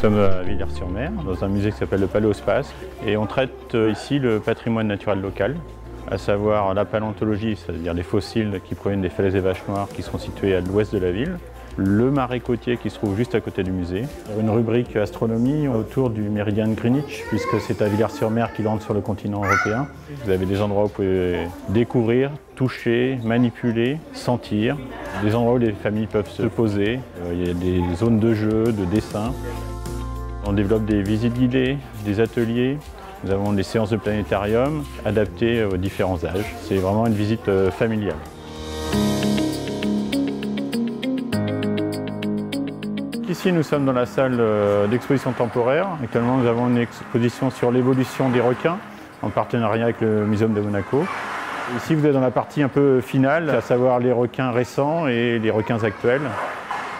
sommes à Villers-sur-Mer, dans un musée qui s'appelle le Paléospace, et on traite ici le patrimoine naturel local, à savoir la paléontologie, c'est-à-dire les fossiles qui proviennent des falaises des Vaches Noires qui sont situées à l'ouest de la ville, le marais côtier qui se trouve juste à côté du musée, une rubrique astronomie autour du méridien de Greenwich, puisque c'est à Villers-sur-Mer qu'il entre sur le continent européen. Vous avez des endroits où vous pouvez découvrir, toucher, manipuler, sentir, des endroits où les familles peuvent se poser. Il y a des zones de jeu, de dessin. On développe des visites guidées, des ateliers. Nous avons des séances de planétarium adaptées aux différents âges. C'est vraiment une visite familiale. Ici, nous sommes dans la salle d'exposition temporaire. Actuellement, nous avons une exposition sur l'évolution des requins en partenariat avec le Muséum de Monaco. Ici, vous êtes dans la partie un peu finale, à savoir les requins récents et les requins actuels.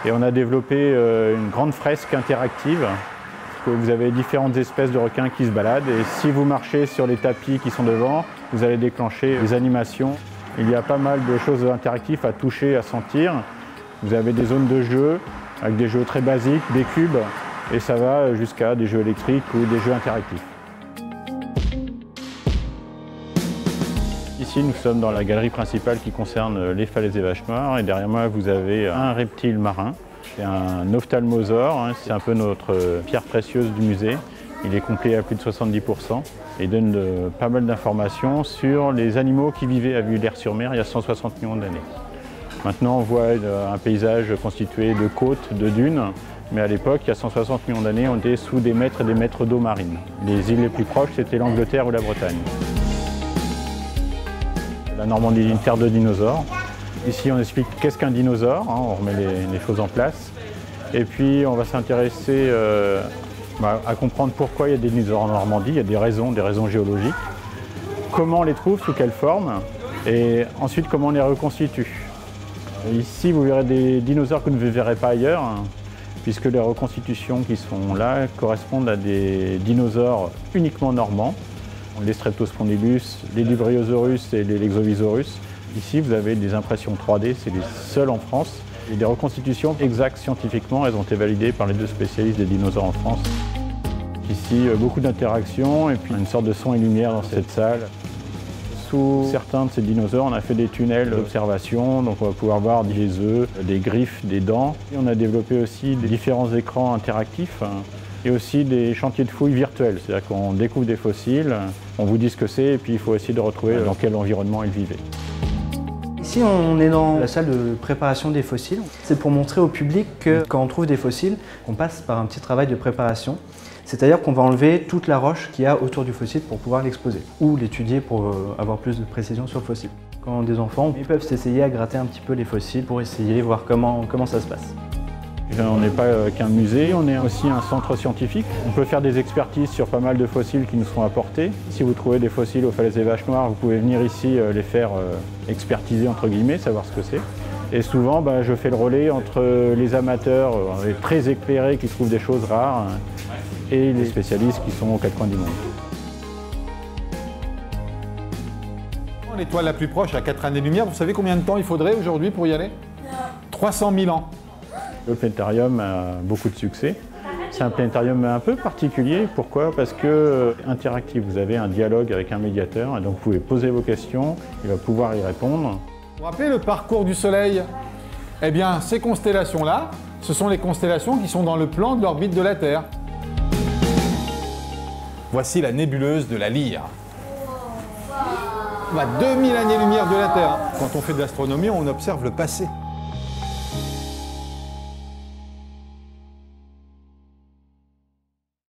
Et on a développé une grande fresque interactive. Vous avez différentes espèces de requins qui se baladent. Et si vous marchez sur les tapis qui sont devant, vous allez déclencher des animations. Il y a pas mal de choses interactives à toucher, à sentir. Vous avez des zones de jeu, avec des jeux très basiques, des cubes, et ça va jusqu'à des jeux électriques ou des jeux interactifs. Ici, nous sommes dans la galerie principale qui concerne les falaises des Vaches Noires, et derrière moi, vous avez un reptile marin. C'est un ophtalmosaure, c'est un peu notre pierre précieuse du musée. Il est complet à plus de 70% et donne pas mal d'informations sur les animaux qui vivaient à Villers-sur-Mer il y a 160 millions d'années. Maintenant, on voit un paysage constitué de côtes, de dunes, mais à l'époque, il y a 160 millions d'années, on était sous des mètres d'eau marine. Les îles les plus proches, c'était l'Angleterre ou la Bretagne. La Normandie est une terre de dinosaures. Ici, on explique qu'est-ce qu'un dinosaure, on remet les choses en place. Et puis, on va s'intéresser à comprendre pourquoi il y a des dinosaures en Normandie. Il y a des raisons géologiques. Comment on les trouve, sous quelle forme, et ensuite comment on les reconstitue. Ici, vous verrez des dinosaures que vous ne verrez pas ailleurs, puisque les reconstitutions qui sont là correspondent à des dinosaures uniquement normands. Les Streptospondylus, les Dubriosaurus et les Lexovisaurus. Ici, vous avez des impressions 3D, c'est les seules en France. Et des reconstitutions exactes scientifiquement, elles ont été validées par les 2 spécialistes des dinosaures en France. Ici, beaucoup d'interactions et puis une sorte de son et lumière dans cette salle. Sous certains de ces dinosaures, on a fait des tunnels d'observation, donc on va pouvoir voir des œufs, des griffes, des dents. Et on a développé aussi des différents écrans interactifs et aussi des chantiers de fouilles virtuels. C'est-à-dire qu'on découvre des fossiles, on vous dit ce que c'est et puis il faut essayer de retrouver dans quel environnement ils vivaient. Ici, on est dans la salle de préparation des fossiles. C'est pour montrer au public que quand on trouve des fossiles, on passe par un petit travail de préparation. C'est-à-dire qu'on va enlever toute la roche qu'il y a autour du fossile pour pouvoir l'exposer ou l'étudier pour avoir plus de précision sur le fossile. Quand des enfants, ils peuvent s'essayer à gratter un petit peu les fossiles pour essayer, voir comment ça se passe. On n'est pas qu'un musée, on est aussi un centre scientifique. On peut faire des expertises sur pas mal de fossiles qui nous sont apportés. Si vous trouvez des fossiles aux falaises des Vaches Noires, vous pouvez venir ici les faire expertiser entre guillemets, savoir ce que c'est. Et souvent, je fais le relais entre les amateurs très éclairés qui trouvent des choses rares et les spécialistes qui sont aux 4 coins du monde. L'étoile la plus proche à 4 années-lumière, vous savez combien de temps il faudrait aujourd'hui pour y aller? 300 000 ans. Le planétarium a beaucoup de succès. C'est un planétarium un peu particulier. Pourquoi? Parce que interactif, vous avez un dialogue avec un médiateur, et donc vous pouvez poser vos questions, il va pouvoir y répondre. Vous vous rappelez le parcours du Soleil? Eh bien, ces constellations-là, ce sont les constellations qui sont dans le plan de l'orbite de la Terre. Voici la nébuleuse de la Lyre. On va 2000 années-lumière de la Terre. Quand on fait de l'astronomie, on observe le passé.